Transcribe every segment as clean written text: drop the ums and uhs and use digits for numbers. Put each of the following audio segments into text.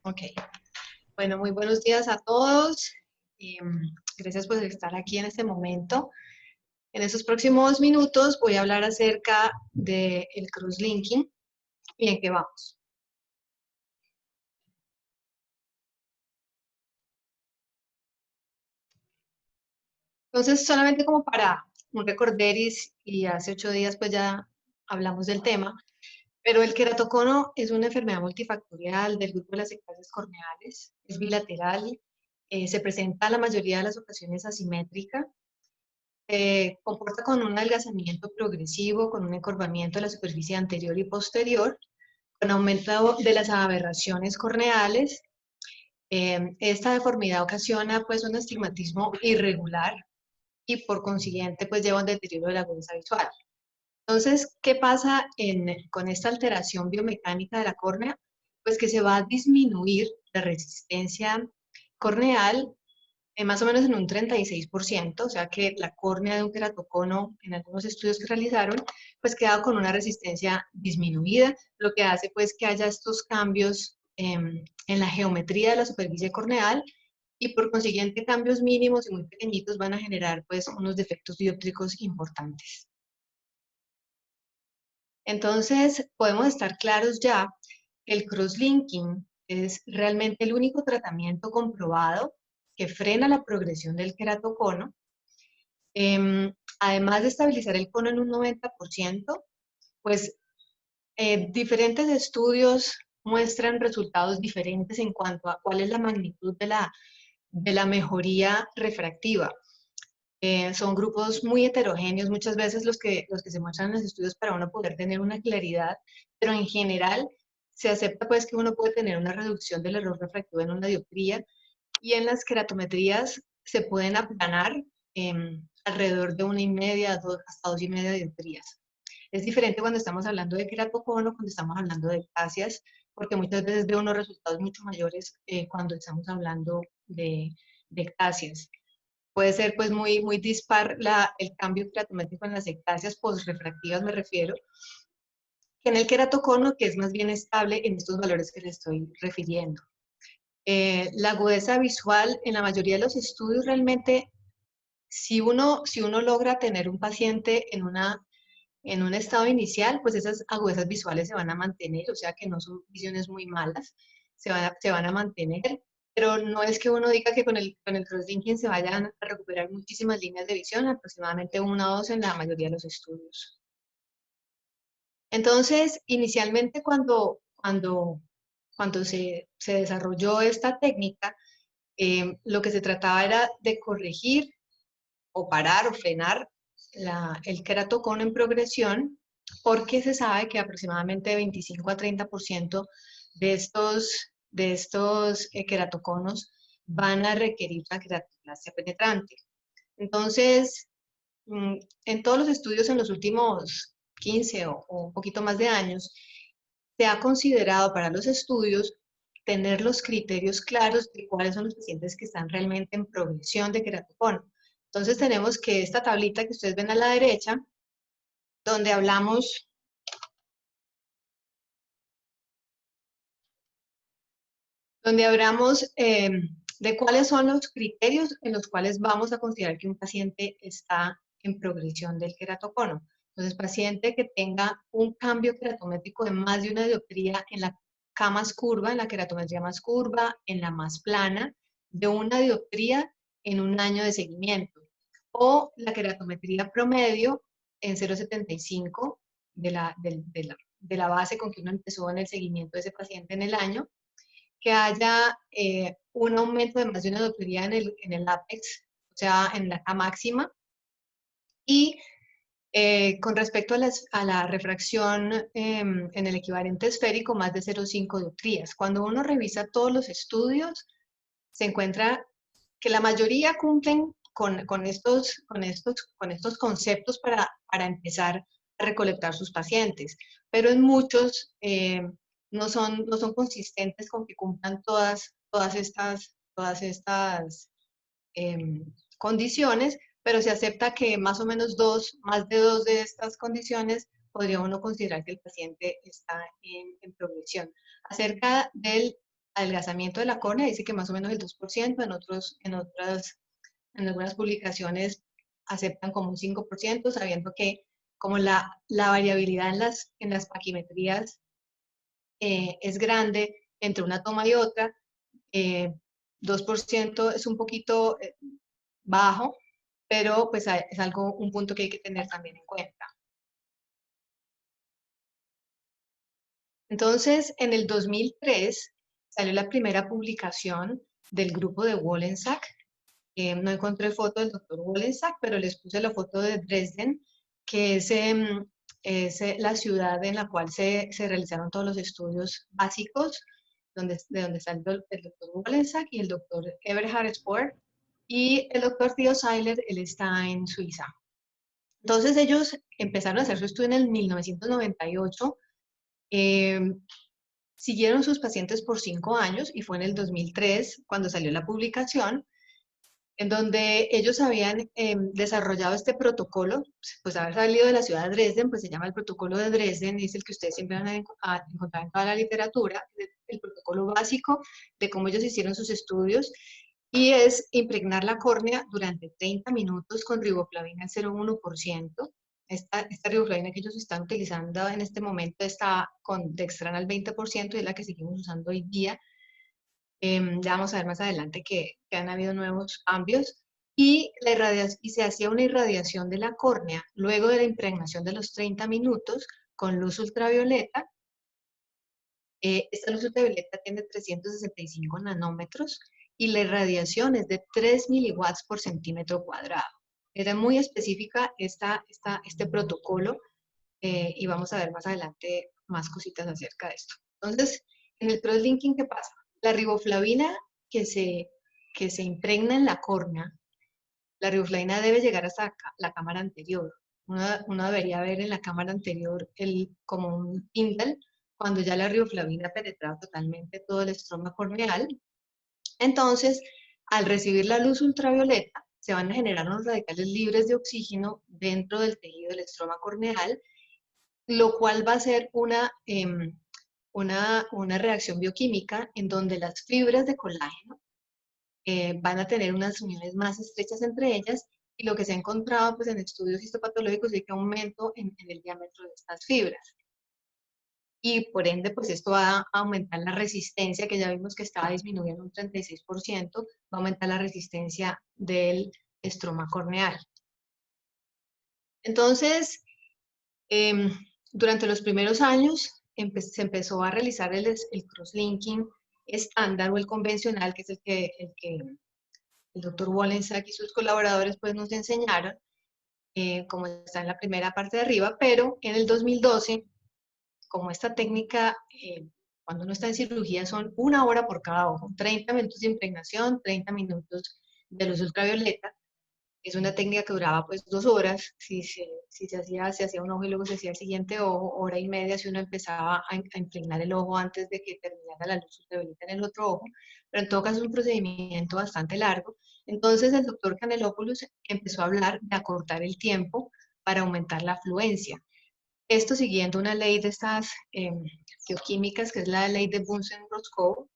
Ok, bueno, muy buenos días a todos. Gracias por estar aquí en este momento. En estos próximos minutos voy a hablar acerca del crosslinking y en qué vamos. Entonces, solamente como para un recorderis, y hace 8 días pues ya hablamos del tema, pero el queratocono es una enfermedad multifactorial del grupo de las ectasias corneales, es bilateral, se presenta la mayoría de las ocasiones asimétrica. Comporta con un adelgazamiento progresivo, con un encorvamiento de la superficie anterior y posterior, con aumento de las aberraciones corneales. Esta deformidad ocasiona pues un astigmatismo irregular y por consiguiente pues lleva un deterioro de la agudeza visual. Entonces, ¿qué pasa con esta alteración biomecánica de la córnea? Pues que se va a disminuir la resistencia corneal más o menos en un 36%, o sea que la córnea de un queratocono, en algunos estudios que realizaron, pues queda con una resistencia disminuida, lo que hace pues que haya estos cambios en la geometría de la superficie corneal y por consiguiente cambios mínimos y muy pequeñitos van a generar pues unos defectos dióptricos importantes. Entonces, podemos estar claros ya que el crosslinking es realmente el único tratamiento comprobado que frena la progresión del queratocono. Además de estabilizar el cono en un 90%, pues diferentes estudios muestran resultados diferentes en cuanto a cuál es la magnitud de la mejoría refractiva. Son grupos muy heterogéneos, muchas veces los que se muestran en los estudios para uno poder tener una claridad, pero en general se acepta pues que uno puede tener una reducción del error refractivo en una dioptría y en las queratometrías se pueden aplanar alrededor de 1,5, hasta 2,5 dioptrías. Es diferente cuando estamos hablando de queratocono, cuando estamos hablando de ectasias, porque muchas veces veo unos resultados mucho mayores cuando estamos hablando de ectasias. Puede ser pues muy dispar el cambio queratométrico en las ectasias postrefractivas, me refiero, que en el queratocono, que es más bien estable en estos valores que le estoy refiriendo. La agudeza visual, en la mayoría de los estudios, realmente, si uno logra tener un paciente en un estado inicial, pues esas agudezas visuales se van a mantener, o sea que no son visiones muy malas, se van a mantener, pero no es que uno diga que con el crosslinking se vayan a recuperar muchísimas líneas de visión, aproximadamente 1 o 2 en la mayoría de los estudios. Entonces, inicialmente cuando se desarrolló esta técnica, lo que se trataba era de corregir o parar o frenar el queratocono en progresión, porque se sabe que aproximadamente 25 a 30% de estos queratoconos van a requerir la queratoplastia penetrante. Entonces, en todos los estudios en los últimos 15 o un poquito más de años, se ha considerado para los estudios tener los criterios claros de cuáles son los pacientes que están realmente en progresión de queratocono. Entonces tenemos que esta tablita que ustedes ven a la derecha, donde hablamos de cuáles son los criterios en los cuales vamos a considerar que un paciente está en progresión del queratocono. Entonces, paciente que tenga un cambio queratométrico de más de una dioptría en la K más curva, en la queratometría más curva, en la más plana, de una dioptría en un año de seguimiento. O la queratometría promedio en 0,75 de la base con que uno empezó en el seguimiento de ese paciente en el año, que haya un aumento de más de una dioptría en el ápex, o sea, en la K máxima, y con respecto a la refracción en el equivalente esférico, más de 0,5 dioptrías. Cuando uno revisa todos los estudios, se encuentra que la mayoría cumplen con estos conceptos para empezar a recolectar sus pacientes, pero en muchos no son consistentes con que cumplan todas estas condiciones, pero se acepta que más o menos más de dos de estas condiciones podría uno considerar que el paciente está en progresión. Acerca del adelgazamiento de la córnea, dice que más o menos el 2%, en algunas publicaciones aceptan como un 5%, sabiendo que como la variabilidad en las paquimetrías es grande entre una toma y otra, 2% es un poquito bajo, pero pues es algo, un punto que hay que tener también en cuenta. Entonces, en el 2003 salió la primera publicación del grupo de Wollensack. No encontré foto del doctor Wollensack, pero les puse la foto de Dresden, que es la ciudad en la cual se realizaron todos los estudios básicos, de donde está el doctor Wollensack y el doctor Eberhard Spohr, y el doctor Theo Seiler, él está en Suiza. Entonces ellos empezaron a hacer su estudio en el 1998, siguieron sus pacientes por 5 años y fue en el 2003 cuando salió la publicación, en donde ellos habían desarrollado este protocolo, pues haber salido de la ciudad de Dresden, pues se llama el protocolo de Dresden, es el que ustedes siempre van a encontrar en toda la literatura, el protocolo básico de cómo ellos hicieron sus estudios, y es impregnar la córnea durante 30 minutos con riboflavina al 0,1%. Esta riboflavina que ellos están utilizando en este momento está con dextrana al 20% y es la que seguimos usando hoy día. Ya vamos a ver más adelante que han habido nuevos cambios. Y se hacía una irradiación de la córnea luego de la impregnación de los 30 minutos con luz ultravioleta. Esta luz ultravioleta tiene 365 nanómetros y la irradiación es de 3 miliwatts por centímetro cuadrado. Era muy específica este protocolo y vamos a ver más adelante más cositas acerca de esto. Entonces, en el crosslinking, ¿qué pasa? La riboflavina que se impregna en la córnea, la riboflavina debe llegar hasta la cámara anterior. Uno debería ver en la cámara anterior como un indel, cuando ya la riboflavina ha penetrado totalmente todo el estroma corneal. Entonces, al recibir la luz ultravioleta, se van a generar unos radicales libres de oxígeno dentro del tejido del estroma corneal, lo cual va a ser una reacción bioquímica en donde las fibras de colágeno van a tener unas uniones más estrechas entre ellas, y lo que se ha encontrado pues, en estudios histopatológicos es que aumento en el diámetro de estas fibras. Y por ende, pues esto va a aumentar la resistencia, que ya vimos que estaba disminuyendo un 36%, va a aumentar la resistencia del estroma corneal. Entonces, durante los primeros años se empezó a realizar el crosslinking estándar o el convencional, que es el que el doctor Wollensack y sus colaboradores pues, nos enseñaron, como está en la primera parte de arriba, pero en el 2012, como esta técnica, cuando uno está en cirugía, son 1 hora por cada ojo, 30 minutos de impregnación, 30 minutos de luz ultravioleta. Es una técnica que duraba pues 2 horas, si se hacía un ojo y luego se hacía el siguiente ojo, 1 hora y media si uno empezaba a impregnar el ojo antes de que terminara la luz ultravioleta en el otro ojo, pero en todo caso es un procedimiento bastante largo. Entonces el doctor Canelopoulos empezó a hablar de acortar el tiempo para aumentar la afluencia. Esto siguiendo una ley de estas bioquímicas, que es la ley de Bunsen-Roscoe,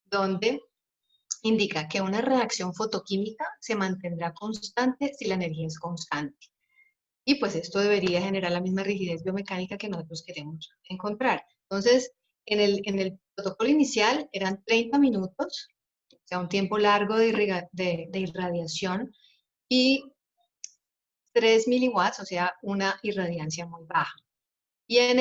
donde indica que una reacción fotoquímica se mantendrá constante si la energía es constante. Y pues esto debería generar la misma rigidez biomecánica que nosotros queremos encontrar. Entonces, en el protocolo inicial eran 30 minutos, o sea, un tiempo largo de irradiación, y 3 miliwatts, o sea, una irradiancia muy baja. Y en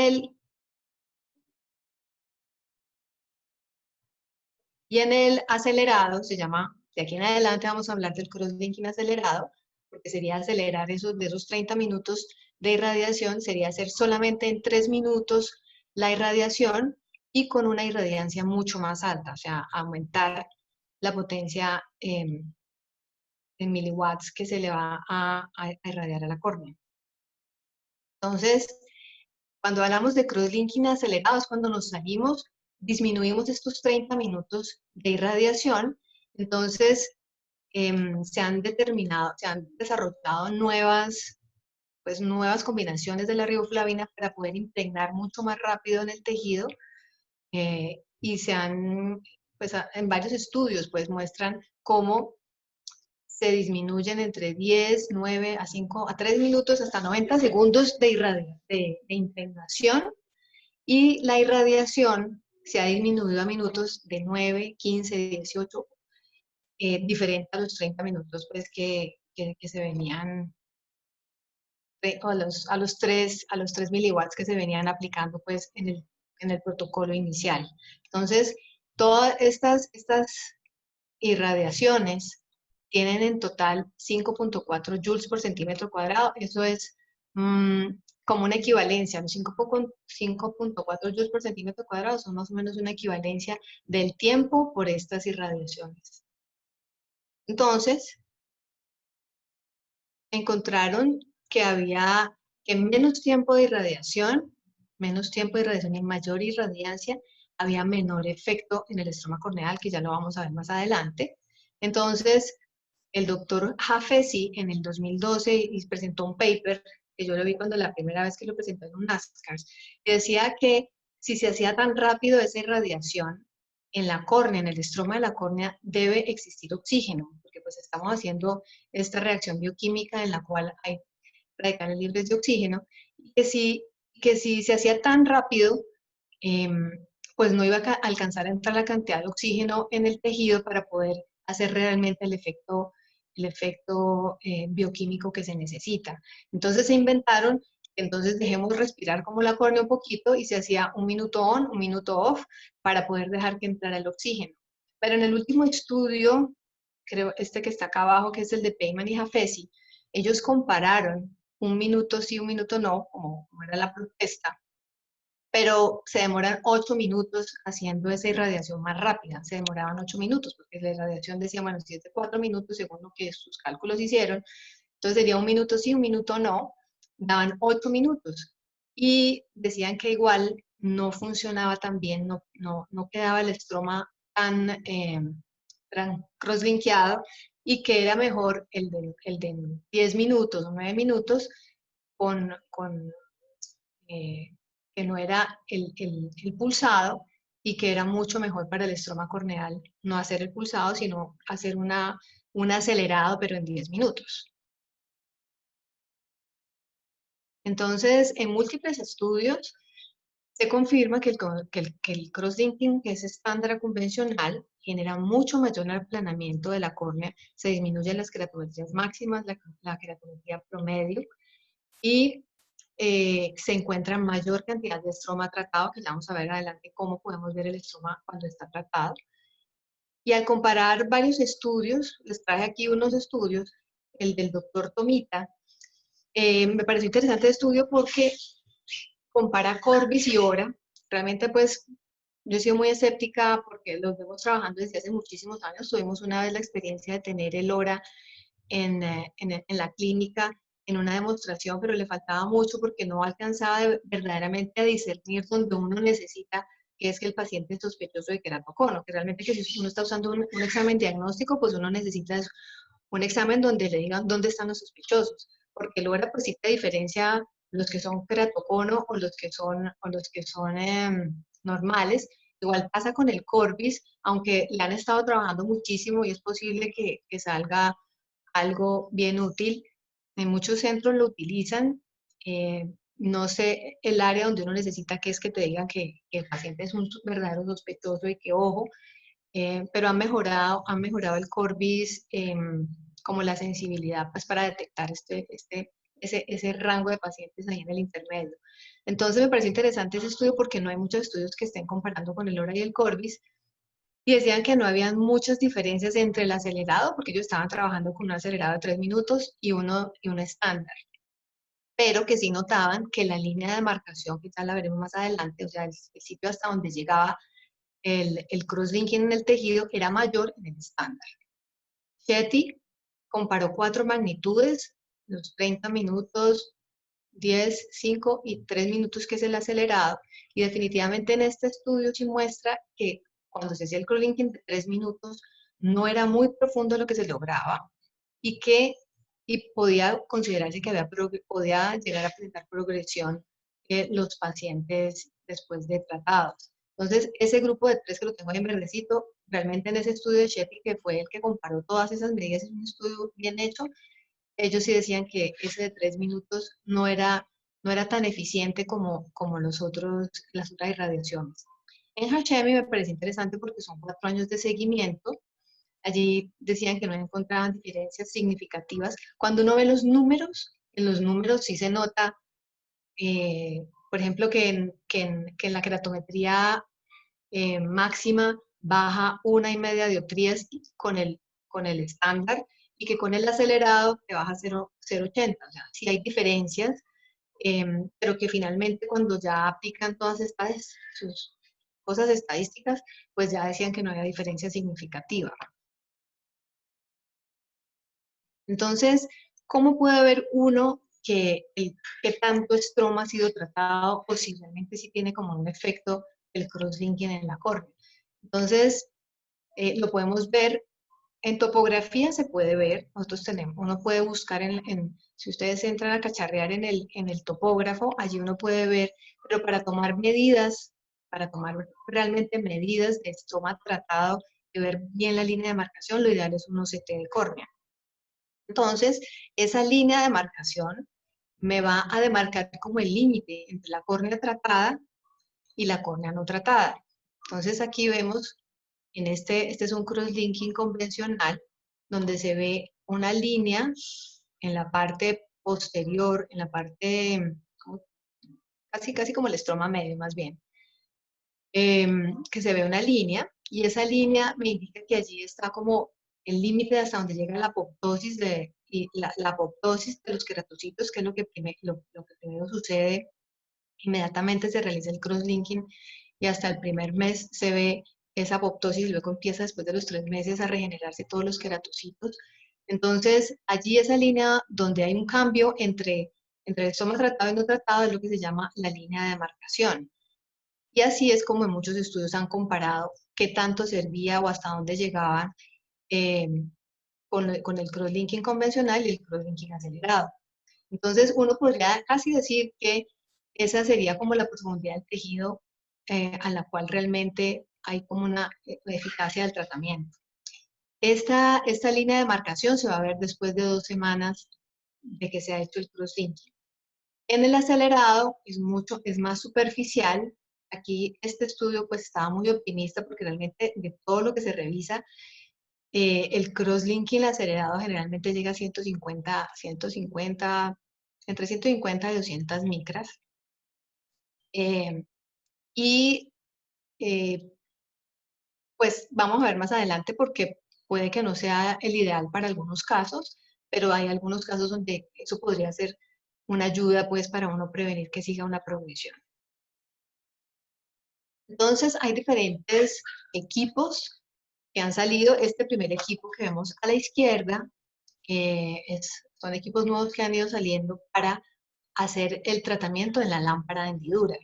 el acelerado, se llama, de aquí en adelante vamos a hablar del crosslinking acelerado, porque sería acelerar de esos 30 minutos de irradiación, sería hacer solamente en 3 minutos la irradiación y con una irradiancia mucho más alta, o sea, aumentar la potencia en miliwatts que se le va a irradiar a la córnea. Entonces, cuando hablamos de crosslinking acelerado es cuando nos salimos, disminuimos estos 30 minutos de irradiación, entonces se han desarrollado nuevas combinaciones de la riboflavina para poder impregnar mucho más rápido en el tejido y se han, pues en varios estudios, pues muestran cómo se disminuyen entre 10, 9 a 5 a 3 minutos hasta 90 segundos de impregnación, y la irradiación se ha disminuido a minutos de 9, 15, 18, diferente a los 30 minutos pues, que se venían, o a los 3 miliwatts que se venían aplicando pues, en el protocolo inicial. Entonces, todas estas irradiaciones tienen en total 5.4 joules por centímetro cuadrado. Eso es como una equivalencia. Los 5.4 joules por centímetro cuadrado son más o menos una equivalencia del tiempo por estas irradiaciones. Entonces, encontraron que había que menos tiempo de irradiación y mayor irradiancia, había menor efecto en el estroma corneal, que ya lo vamos a ver más adelante. Entonces, el doctor Jafesi en el 2012 presentó un paper, que yo lo vi cuando la primera vez que lo presentó en un NASCAR, que decía que si se hacía tan rápido esa irradiación, en la córnea, en el estroma de la córnea, debe existir oxígeno, porque pues estamos haciendo esta reacción bioquímica en la cual hay radicales libres de oxígeno, y que si se hacía tan rápido, eh, pues no iba a alcanzar a entrar la cantidad de oxígeno en el tejido para poder hacer realmente el efecto bioquímico que se necesita. Entonces se inventaron, entonces dejemos respirar como la córnea un poquito, y se hacía un minuto on, un minuto off, para poder dejar que entrara el oxígeno. Pero en el último estudio, creo este que está acá abajo, que es el de Peyman y Jafesi, ellos compararon un minuto sí, un minuto no, como era la protesta, pero se demoran 8 minutos haciendo esa irradiación más rápida. Se demoraban 8 minutos, porque la irradiación decía, bueno, si es de 4 minutos, según lo que sus cálculos hicieron, entonces sería un minuto sí, un minuto no, daban 8 minutos. Y decían que igual no funcionaba tan bien, no quedaba el estroma tan crosslinkeado, y que era mejor el de 10 minutos o 9 minutos con eh, que no era el pulsado, y que era mucho mejor para el estroma corneal no hacer el pulsado, sino hacer un acelerado, pero en 10 minutos. Entonces, en múltiples estudios se confirma que el crosslinking, que es estándar convencional, genera mucho mayor aplanamiento de la córnea, se disminuyen las queratometrías máximas, la queratometría promedio, y se encuentra mayor cantidad de estroma tratado, que ya vamos a ver adelante cómo podemos ver el estroma cuando está tratado. Y al comparar varios estudios, les traje aquí unos estudios, el del doctor Tomita, me pareció interesante el estudio porque compara Corbis y Ora. Realmente, pues, yo he sido muy escéptica porque los vemos trabajando desde hace muchísimos años. Tuvimos una vez la experiencia de tener el Ora en la clínica, en una demostración, pero le faltaba mucho porque no alcanzaba verdaderamente a discernir donde uno necesita que es que el paciente es sospechoso de queratocono, que realmente que si uno está usando un examen diagnóstico, pues uno necesita un examen donde le digan dónde están los sospechosos, porque luego pues sí te diferencia los que son queratocono o los que son normales. Igual pasa con el Corbis, aunque le han estado trabajando muchísimo y es posible que salga algo bien útil. En muchos centros lo utilizan. No sé el área donde uno necesita que es que te digan que el paciente es un verdadero sospechoso y que ojo, pero han mejorado el Corbis, como la sensibilidad pues, para detectar ese rango de pacientes ahí en el intermedio. Entonces me parece interesante ese estudio porque no hay muchos estudios que estén comparando con el ORA y el Corbis, y decían que no habían muchas diferencias entre el acelerado, porque ellos estaban trabajando con un acelerado de 3 minutos y uno estándar, pero que sí notaban que la línea de demarcación, que ya la veremos más adelante, o sea, el sitio hasta donde llegaba el crosslinking en el tejido, era mayor en el estándar. Chetty comparó 4 magnitudes, los 30 minutos, 10, 5 y 3 minutos, que es el acelerado, y definitivamente en este estudio sí muestra que cuando se hacía el crosslinking de 3 minutos no era muy profundo lo que se lograba, y que podía considerarse que podía llegar a presentar progresión los pacientes después de tratados. Entonces, ese grupo de 3 que lo tengo ahí en verdecito, realmente en ese estudio de Sheppy, que fue el que comparó todas esas medidas, es un estudio bien hecho, ellos sí decían que ese de 3 minutos no era tan eficiente como las otras irradiaciones. En Hashemi me parece interesante porque son 4 años de seguimiento. Allí decían que no encontraban diferencias significativas. Cuando uno ve los números, en los números sí se nota, por ejemplo, que en la keratometría máxima baja 1,5 dioptrías con el estándar y que con el acelerado te baja 0,80. O sea, sí hay diferencias, pero que finalmente cuando ya aplican todas estas sus cosas estadísticas, pues ya decían que no había diferencia significativa. Entonces, ¿cómo puede ver uno que tanto estroma ha sido tratado o si realmente sí tiene como un efecto el crosslinking en la córnea? Entonces, lo podemos ver en topografía, se puede ver, uno puede buscar si ustedes entran a cacharrear en el topógrafo, allí uno puede ver, pero para tomar realmente medidas de estroma tratado y ver bien la línea de marcación, lo ideal es un OCT de córnea. Entonces, esa línea de marcación me va a demarcar como el límite entre la córnea tratada y la córnea no tratada. Entonces, aquí vemos, este es un crosslinking convencional, donde se ve una línea en la parte posterior, en la parte, casi como el estroma medio más bien, que se ve una línea, y esa línea me indica que allí está como el límite hasta donde llega la apoptosis y la apoptosis de los queratocitos, que es lo que primero sucede. Inmediatamente se realiza el crosslinking y hasta el primer mes se ve esa apoptosis, y luego empieza después de los 3 meses a regenerarse todos los queratocitos. Entonces, allí esa línea donde hay un cambio entre el estoma tratado y no tratado es lo que se llama la línea de demarcación. Y así es como en muchos estudios han comparado qué tanto servía o hasta dónde llegaban eh, con el crosslinking convencional y el crosslinking acelerado. Entonces, uno podría casi decir que esa sería como la profundidad del tejido a la cual realmente hay como una eficacia del tratamiento. Esta línea de marcación se va a ver después de 2 semanas de que se ha hecho el crosslinking. En el acelerado es más superficial. Aquí este estudio pues estaba muy optimista porque realmente de todo lo que se revisa, el crosslinking acelerado generalmente llega a 150, entre 150 y 200 micras. Y pues vamos a ver más adelante porque puede que no sea el ideal para algunos casos, pero hay algunos casos donde eso podría ser una ayuda pues para uno prevenir que siga una progresión. Entonces hay diferentes equipos que han salido. Este primer equipo que vemos a la izquierda son equipos nuevos que han ido saliendo para hacer el tratamiento en la lámpara de hendidura.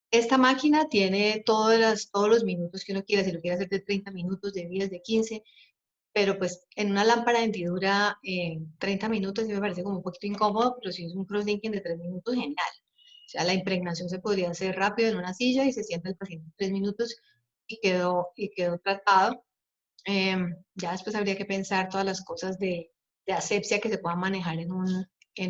Esta máquina tiene todos los minutos que uno quiera, si lo quiere hacer de 30 minutos, de 10, de 15, pero pues en una lámpara de hendidura 30 minutos sí me parece como un poquito incómodo, pero si es un crosslinking de 3 minutos, genial. O sea, la impregnación se podría hacer rápido en una silla y se sienta el paciente 3 minutos y quedó tratado. Ya después habría que pensar todas las cosas de asepsia que se puedan manejar en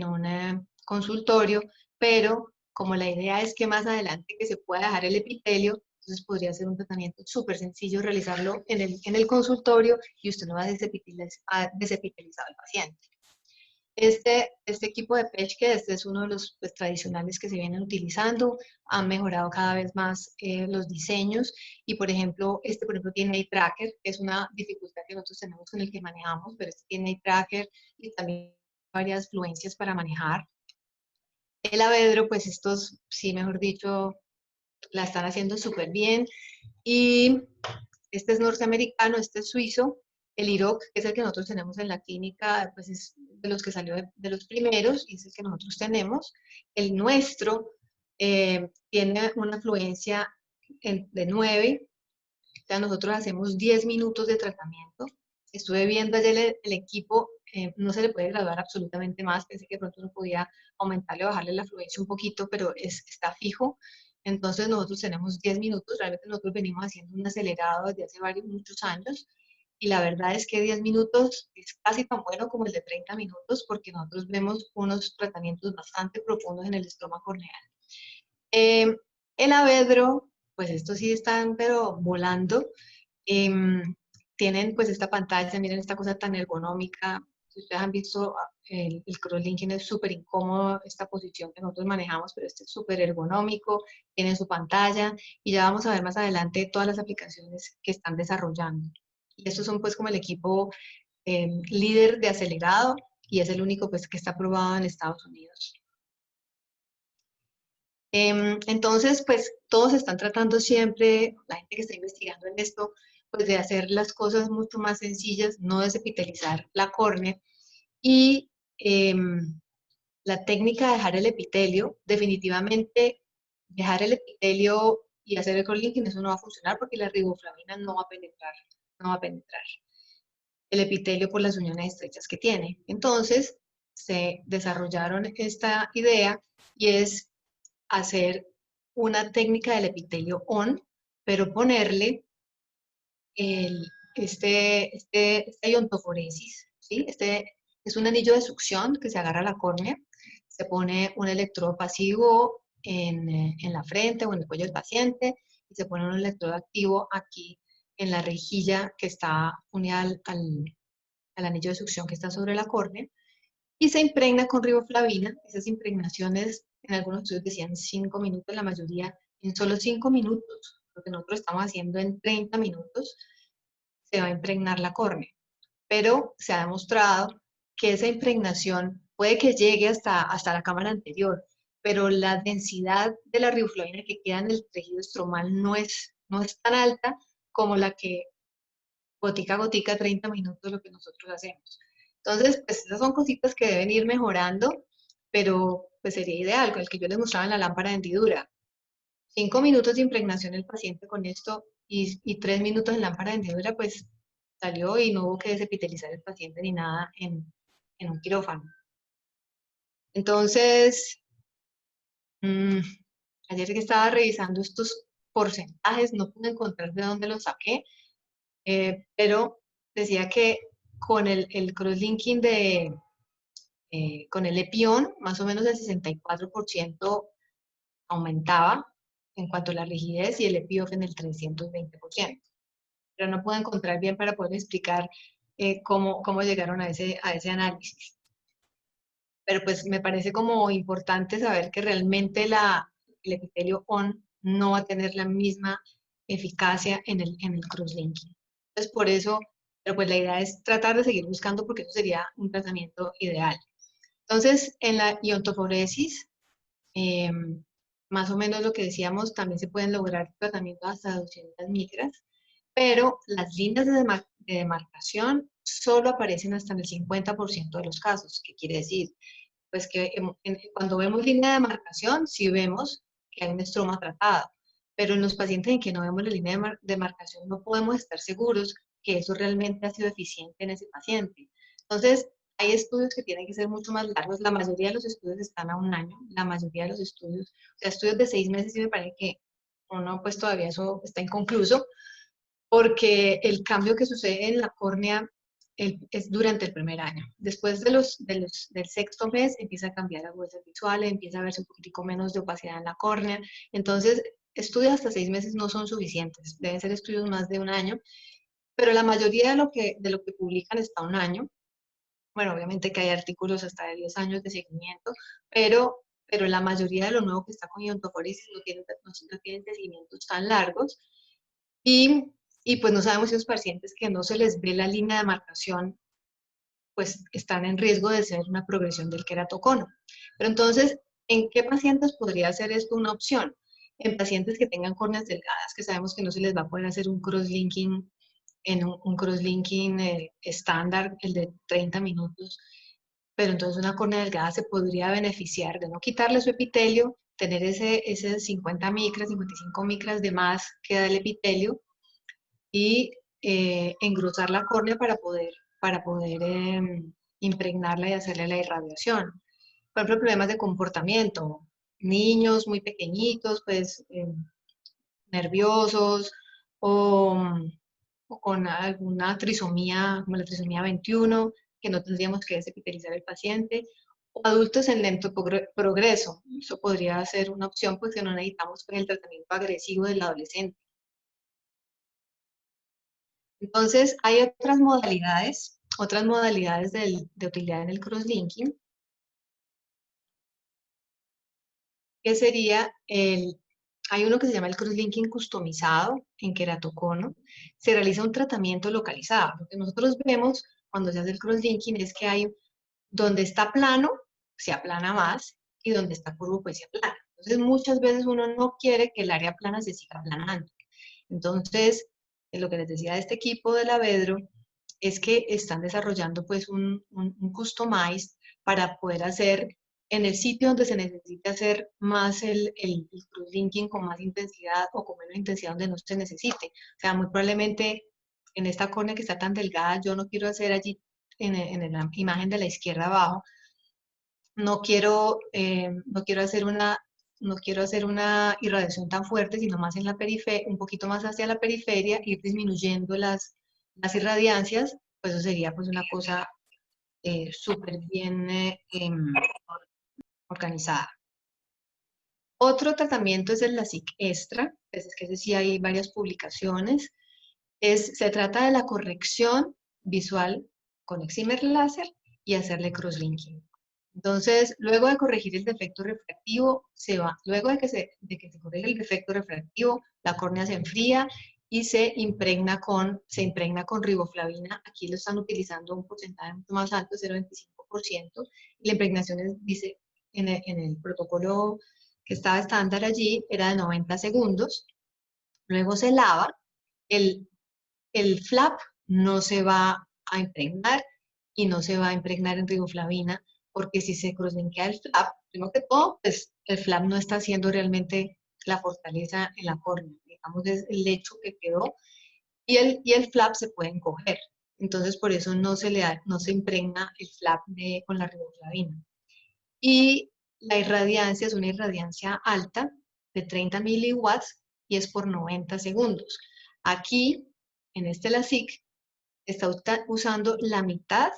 un consultorio, pero como la idea es que más adelante que se pueda dejar el epitelio, entonces podría ser un tratamiento súper sencillo realizarlo en el consultorio y usted no va a desepitelizar al paciente. Este equipo de Pechke, este es uno de los pues, tradicionales que se vienen utilizando, han mejorado cada vez más los diseños y por ejemplo, tiene eye tracker, que es una dificultad que nosotros tenemos con el que manejamos, pero este tiene eye tracker y también varias fluencias para manejar. El Avedro, pues estos, sí, mejor dicho, la están haciendo súper bien. Y este es norteamericano, este es suizo. El IROC, que es el que nosotros tenemos en la clínica, pues es de los que salió de los primeros y es el que nosotros tenemos. El nuestro tiene una fluencia de 9, o sea, nosotros hacemos 10 minutos de tratamiento. Estuve viendo ayer el equipo, no se le puede graduar absolutamente más, pensé que pronto uno podía aumentarle o bajarle la fluencia un poquito, pero está fijo. Entonces nosotros tenemos 10 minutos, realmente nosotros venimos haciendo un acelerado desde hace muchos años, y la verdad es que 10 minutos es casi tan bueno como el de 30 minutos, porque nosotros vemos unos tratamientos bastante profundos en el estroma corneal. Eh, el Avedro, pues estos sí están pero volando. Em, Tienen pues esta pantalla, miren esta cosa tan ergonómica. Si ustedes han visto, el crosslinking es súper incómodo, esta posición que nosotros manejamos, pero este es súper ergonómico, tiene su pantalla, y ya vamos a ver más adelante todas las aplicaciones que están desarrollando. Y estos son pues como el equipo líder de acelerado, y es el único pues que está aprobado en Estados Unidos. Entonces, pues todos están tratando siempre, la gente que está investigando en esto, pues de hacer las cosas mucho más sencillas, no desepitelizar la córnea. Y la técnica de dejar el epitelio, definitivamente dejar el epitelio y hacer el cross-linking, eso no va a funcionar porque la riboflavina no va a penetrar, no va a penetrar el epitelio por las uniones estrechas que tiene. Entonces, se desarrollaron esta idea, y es hacer una técnica del epitelio on, pero ponerle esta iontoforesis, ¿sí? Este es un anillo de succión que se agarra a la córnea, se pone un electrodo pasivo en la frente o en el cuello del paciente, y se pone un electrodo activo aquí en la rejilla que está unida al anillo de succión que está sobre la córnea, y se impregna con riboflavina. Esas impregnaciones en algunos estudios decían 5 minutos, la mayoría en solo 5 minutos. Lo que nosotros estamos haciendo en 30 minutos, se va a impregnar la córnea. Pero se ha demostrado que esa impregnación puede que llegue hasta la cámara anterior, pero la densidad de la riboflavina que queda en el tejido estromal no es tan alta como la que gotica a gotica 30 minutos lo que nosotros hacemos. Entonces, pues esas son cositas que deben ir mejorando, pero pues sería ideal, con el que yo les mostraba en la lámpara de hendidura. 5 minutos de impregnación el paciente con esto, y 3 minutos en lámpara de hendidura, pues salió y no hubo que desepitelizar el paciente ni nada en un quirófano. Entonces, mmm, ayer que estaba revisando estos porcentajes, no pude encontrar de dónde los saqué, pero decía que con el crosslinking con el EPION, más o menos el 64% aumentaba en cuanto a la rigidez, y el EPIOF en el 320%. Pero no pude encontrar bien para poder explicar cómo llegaron a ese análisis. Pero pues me parece como importante saber que realmente el epitelio ON no va a tener la misma eficacia en el crosslinking. Entonces por eso, pero pues la idea es tratar de seguir buscando, porque eso sería un tratamiento ideal. Entonces, en la iontoforesis, eh, más o menos lo que decíamos, también se pueden lograr tratamientos hasta 200 micras, pero las líneas de demarcación solo aparecen hasta en el 50% de los casos. ¿Qué quiere decir? Pues que cuando vemos línea de demarcación, sí vemos que hay un estroma tratado, pero en los pacientes en que no vemos la línea de demarcación no podemos estar seguros que eso realmente ha sido eficiente en ese paciente. Entonces, hay estudios que tienen que ser mucho más largos. La mayoría de los estudios están a un año, la mayoría de los estudios, o sea, estudios de 6 meses, y me parece que uno, pues todavía eso está inconcluso, porque el cambio que sucede en la córnea es durante el primer año. Después del sexto mes empieza a cambiar las huellas visuales, empieza a verse un poquitico menos de opacidad en la córnea. Entonces, estudios hasta 6 meses no son suficientes, deben ser estudios más de un año, pero la mayoría de lo que publican está a un año. Bueno, obviamente que hay artículos hasta de 10 años de seguimiento, pero la mayoría de lo nuevo que está con iontoforesis no tienen seguimientos tan largos. Y pues no sabemos si los pacientes que no se les ve la línea de marcación, pues están en riesgo de ser una progresión del queratocono. Pero entonces, ¿en qué pacientes podría ser esto una opción? En pacientes que tengan córneas delgadas, que sabemos que no se les va a poder hacer un crosslinking un crosslinking estándar, el de 30 minutos, pero entonces una córnea delgada se podría beneficiar de no quitarle su epitelio, tener ese 50 micras, 55 micras de más que da el epitelio, y engrosar la córnea para poder impregnarla y hacerle la irradiación. Por ejemplo, problemas de comportamiento. niños muy pequeñitos, pues nerviosos o, o con alguna trisomía, como la trisomía 21, que no tendríamos que desepitalizar el paciente, o adultos en lento progreso. Eso podría ser una opción, pues que no necesitamos con el tratamiento agresivo del adolescente. Entonces, hay otras modalidades de utilidad en el crosslinking, que sería hay uno que se llama el crosslinking customizado en queratocono. Se realiza un tratamiento localizado. Lo que nosotros vemos cuando se hace el crosslinking es que hay donde está plano, se aplana más, y donde está curvo, pues se aplana. Entonces, muchas veces uno no quiere que el área plana se siga aplanando. Entonces, lo que les decía de este equipo de la Vedro es que están desarrollando pues un customized para poder hacer en el sitio donde se necesite hacer más el crosslinking con más intensidad o con menos intensidad donde no se necesite. O sea, muy probablemente en esta córnea que está tan delgada, yo no quiero hacer allí en la imagen de la izquierda abajo, no quiero hacer una irradiación tan fuerte, sino más en la periferia, un poquito más hacia la periferia, ir disminuyendo las irradiancias, pues eso sería pues una cosa súper bien organizada. Otro tratamiento es el LASIK extra, pues es que ese sí hay varias publicaciones. Se trata de la corrección visual con excimer láser y hacerle crosslinking. Entonces, luego de corregir el defecto refractivo, luego de que se corrige el defecto refractivo, la córnea se enfría y se impregna con riboflavina. Aquí lo están utilizando un porcentaje mucho más alto, 0,25%. Y la impregnación, dice, en el protocolo que estaba estándar allí, era de 90 segundos. Luego se lava, el, el flap no se va a impregnar y no se va a impregnar en riboflavina, porque si se crosslinkea el flap, primero que todo, pues el flap no está haciendo realmente la fortaleza en la córnea, digamos, es el lecho que quedó, y el flap se puede encoger. Entonces, por eso no se impregna el flap con la riboflavina. Y la irradiancia es una irradiancia alta de 30 miliwatts y es por 90 segundos. Aquí, en este LASIK, está usando la mitad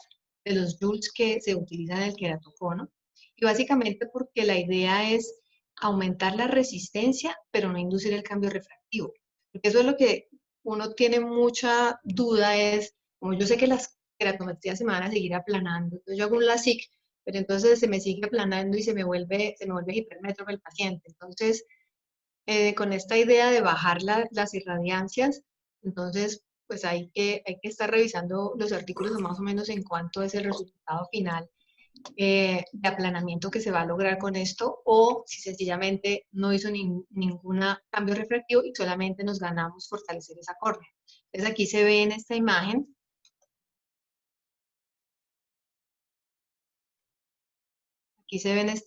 de los joules que se utilizan en el queratocono, y básicamente porque la idea es aumentar la resistencia, pero no inducir el cambio refractivo. Porque eso es lo que uno tiene mucha duda, es, como yo sé que las queratometrías se me van a seguir aplanando, entonces yo hago un LASIK, pero entonces se me sigue aplanando y se me vuelve hipermétrope el paciente. Entonces, con esta idea de bajar las irradiancias, entonces pues hay que estar revisando los artículos más o menos en cuánto es el resultado final de aplanamiento que se va a lograr con esto, o si sencillamente no hizo ningún cambio refractivo y solamente nos ganamos fortalecer esa córnea. Entonces aquí se ve en esta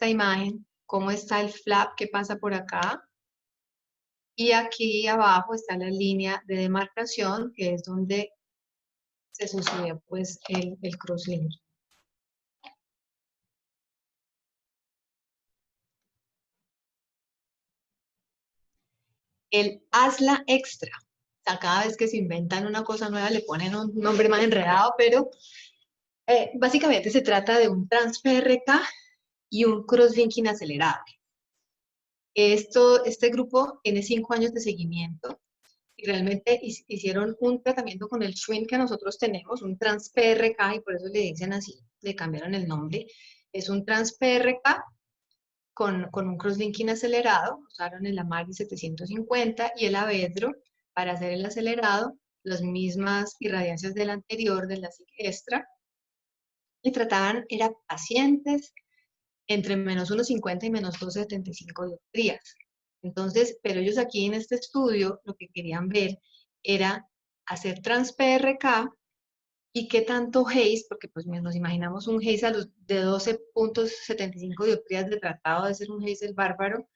imagen, cómo está el flap que pasa por acá, y aquí abajo está la línea de demarcación, que es donde se sucede pues el crosslink. El ASLA extra. O sea, cada vez que se inventan una cosa nueva le ponen un nombre más enredado, pero básicamente se trata de un trans-PRK y un crosslinking acelerado. Este grupo tiene 5 años de seguimiento y realmente hicieron un tratamiento con el Schwinn que nosotros tenemos, un trans-PRK, y por eso le dicen así, le cambiaron el nombre. Es un trans-PRK con un crosslinking acelerado, usaron el Amagi 750 y el Avedro para hacer el acelerado, las mismas irradiancias del anterior, de la SIG extra, y trataban, eran pacientes entre menos 1,50 y menos 2,75 dioptrías. Entonces, pero ellos aquí en este estudio lo que querían ver era hacer trans-PRK y qué tanto haze, porque pues nos imaginamos un haze de 12,75 dioptrías de tratado de ser un haze bárbaro,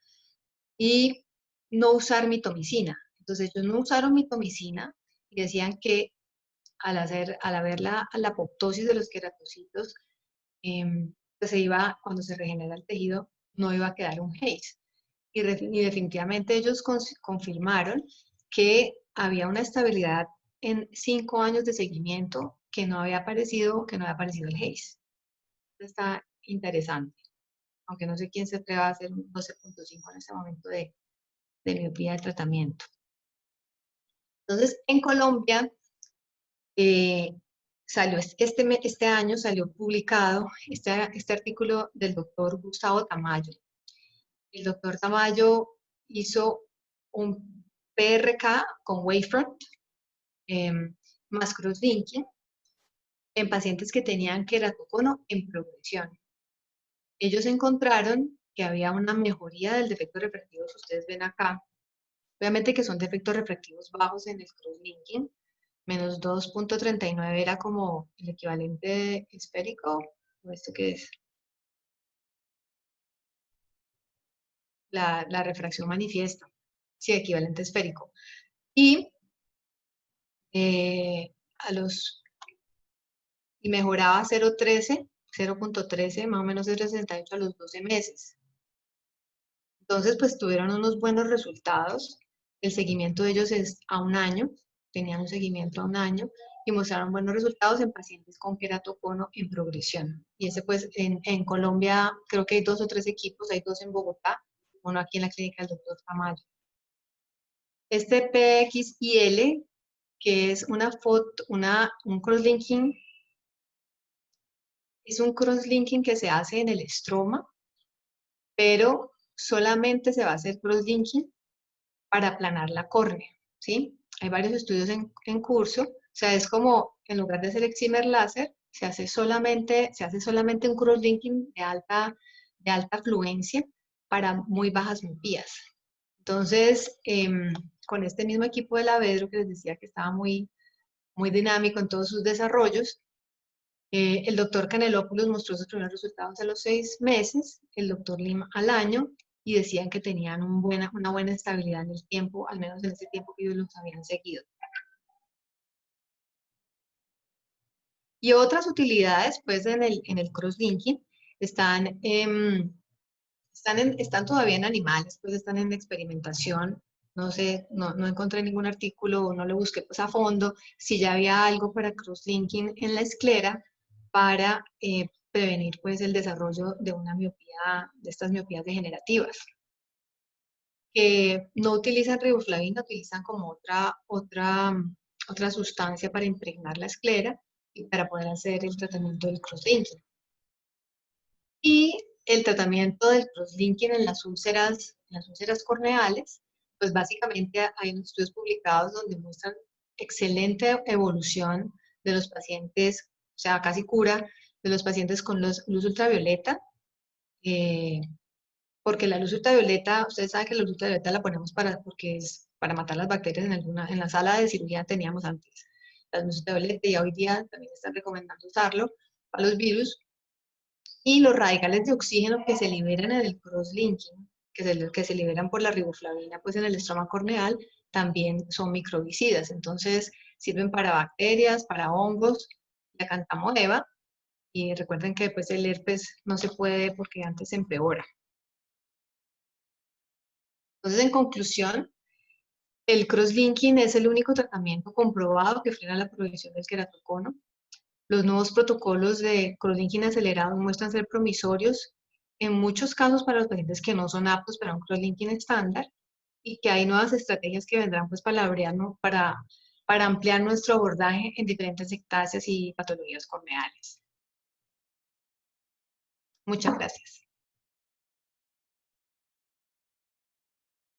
y no usar mitomicina. Entonces ellos no usaron mitomicina y decían que al haber la apoptosis de los queratocitos, pues cuando se regenera el tejido, no iba a quedar un haze. Y definitivamente ellos confirmaron que había una estabilidad en 5 años de seguimiento que no había aparecido el haze. Está interesante, aunque no sé quién se atreva a hacer un 12.5 en este momento de miopía de tratamiento. Entonces, en Colombia, salió este año salió publicado este artículo del doctor Gustavo Tamayo. El doctor Tamayo hizo un PRK con Wavefront más crosslinking en pacientes que tenían queratocono en progresión. Ellos encontraron que había una mejoría del defecto refractivo que ustedes ven acá. Obviamente que son defectos refractivos bajos en el crosslinking. Menos 2.39 era como el equivalente esférico. ¿O esto qué es? La refracción manifiesta. Sí, equivalente esférico. Y y mejoraba 0.13, más o menos 0.68 a los 12 meses. Entonces, pues tuvieron unos buenos resultados. El seguimiento de ellos es a 1 año, tenían un seguimiento a 1 año y mostraron buenos resultados en pacientes con queratocono en progresión. Y ese pues en Colombia creo que hay 2 o 3 equipos, hay 2 en Bogotá, uno aquí en la clínica del doctor Tamayo. Este PXIL, que es un crosslinking, es un crosslinking que se hace en el estroma, pero solamente se va a hacer crosslinking para aplanar la córnea, ¿sí? Hay varios estudios en curso, o sea, es como, en lugar de hacer excimer láser, se hace solamente un crosslinking de alta fluencia para muy bajas miopías. Entonces, con este mismo equipo de la Vedro, que les decía que estaba muy, muy dinámico en todos sus desarrollos, el doctor Canelopoulos mostró sus primeros resultados a los 6 meses, el doctor Lima al año, y decían que tenían una buena estabilidad en el tiempo, al menos en ese tiempo que ellos los habían seguido. Y otras utilidades, pues, en el crosslinking están todavía en animales, pues están en experimentación. No sé, no encontré ningún artículo, no lo busqué pues a fondo, si ya había algo para crosslinking en la esclera para prevenir pues el desarrollo de una miopía, de estas miopías degenerativas. Que no utilizan riboflavina, utilizan como otra sustancia para impregnar la esclera y para poder hacer el tratamiento del crosslinking. Y el tratamiento del crosslinking en las úlceras corneales, pues básicamente hay unos estudios publicados donde muestran excelente evolución de los pacientes, o sea, casi cura de los pacientes con luz ultravioleta, porque la luz ultravioleta, ustedes saben que la luz ultravioleta la ponemos porque es para matar las bacterias en la sala de cirugía teníamos antes la luz ultravioleta y hoy día también están recomendando usarlo para los virus. Y los radicales de oxígeno que se liberan en el crosslinking, que se liberan por la riboflavina pues en el estroma corneal, también son microbicidas. Entonces sirven para bacterias, para hongos, la cantamoeba. Y recuerden que pues el herpes no se puede porque antes se empeora. Entonces, en conclusión, el crosslinking es el único tratamiento comprobado que frena la progresión del queratocono. Los nuevos protocolos de crosslinking acelerado muestran ser promisorios en muchos casos para los pacientes que no son aptos para un crosslinking estándar y que hay nuevas estrategias que vendrán pues para ampliar nuestro abordaje en diferentes ectasias y patologías corneales. Muchas gracias.